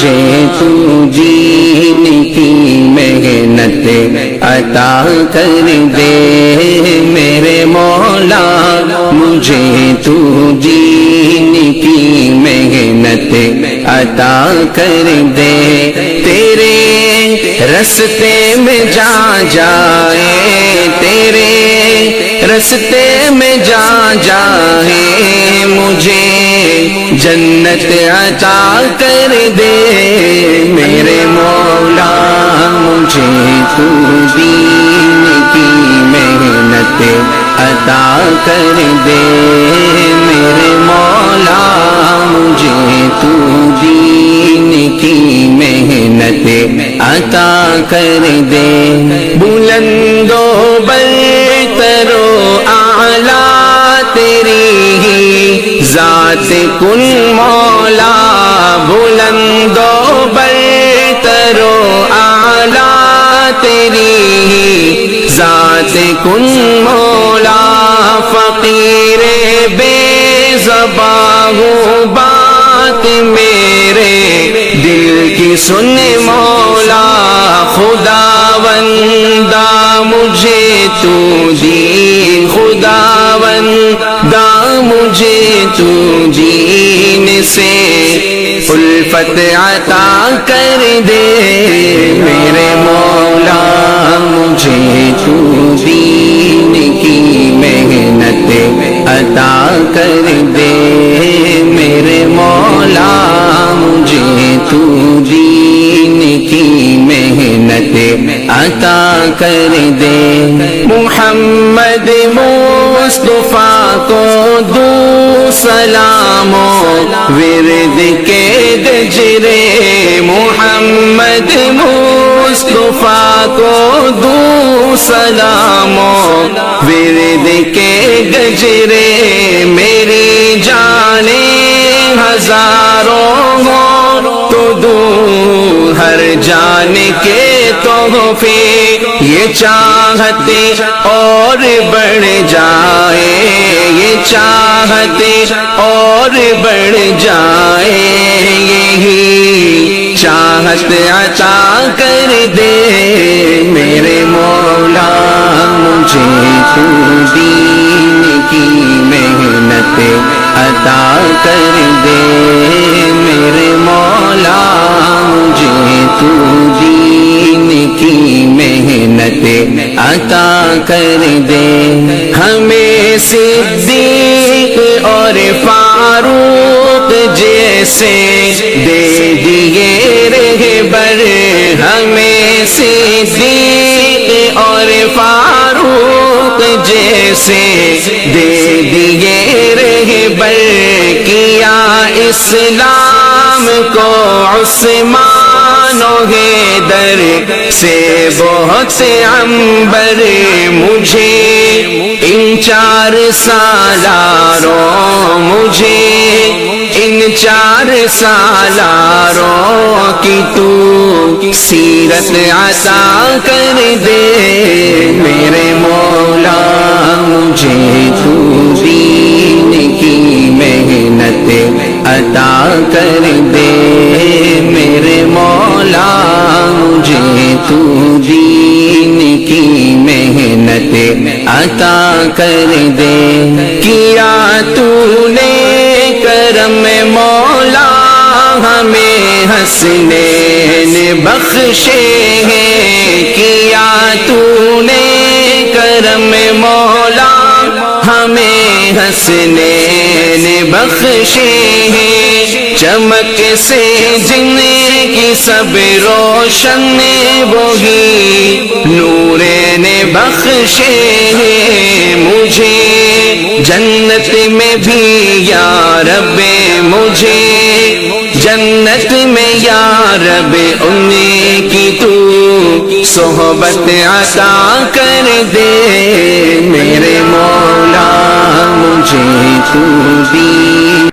مجھے تو دین کی محنت عطا کر دے میرے مولا، مجھے تو دین کی محنت عطا کر دے، تیرے رستے میں جا جائے، تیرے رستے میں جا جائے، مجھے جنت عطا کر دے میرے مولا، مجھے تو دین کی محنت عطا کر دے میرے مولا، مجھے تو دین کی محنت عطا کر دے، بلند و برتر و اعلیٰ تیری ہی ذات کن مولا، بلند و برتر و اعلیٰ تیری ہی ذات کن مولا، فقیر بے زباں ہوں بات میرے دل کی سن مولا، خداوندہ مجھے تو دین، خداوندہ مجھے تو دین سے الفت عطا کر دے میرے مولا، مجھے تو دین کی محنت عطا کر دے میرے مولا، مجھے تو دین کی محنت عطا کر دے، محمد مصطفیٰ کو دو سلام و ورد کے گجرے، محمد مصطفیٰ کو دو سلام و ورد کے گجرے، میری جانیں ہزاروں ہوں تو دوں ہر جان کے تحفے، یہ چاہتے اور بڑھ جائے، یہ چاہتے اور بڑھ جائے، یہی چاہت عطا کر دے میرے مولا، مجھے تو دین کی محنت عطا کر دے میرے مولا، مجھے تو دین کی محنت عطا کر دے، ہمیں صدیق اور فاروق جیسے دے دیے رہبر، ہمیں صدیق اور فاروق جیسے دے دیے رہبر، کیا اسلام کو عثمان و حیدر سے بہت عنبر، مجھے ان 4 سالاروں، مجھے ان 4 سالاروں کی تو سیرت عطا کر دے میرے مولا، مجھے تو دین کی محنت عطا کر دے میرے مولا، مجھے تو دین کی محنت عطا کر دے، کیا تو نے کرم مولا ہمیں حسنین بخشے ہیں، کیا تو نے کرم مولا ہمیں حسنین بخشے ہیں، چمک سے جن کی سب روشن وہی نور نے بخشے ہیں، مجھے جنت میں بھی یا رب، مجھے جنت میں یا رب انہیں کی تو صحبت عطا کر دے میرے مولا، مجھے تو دی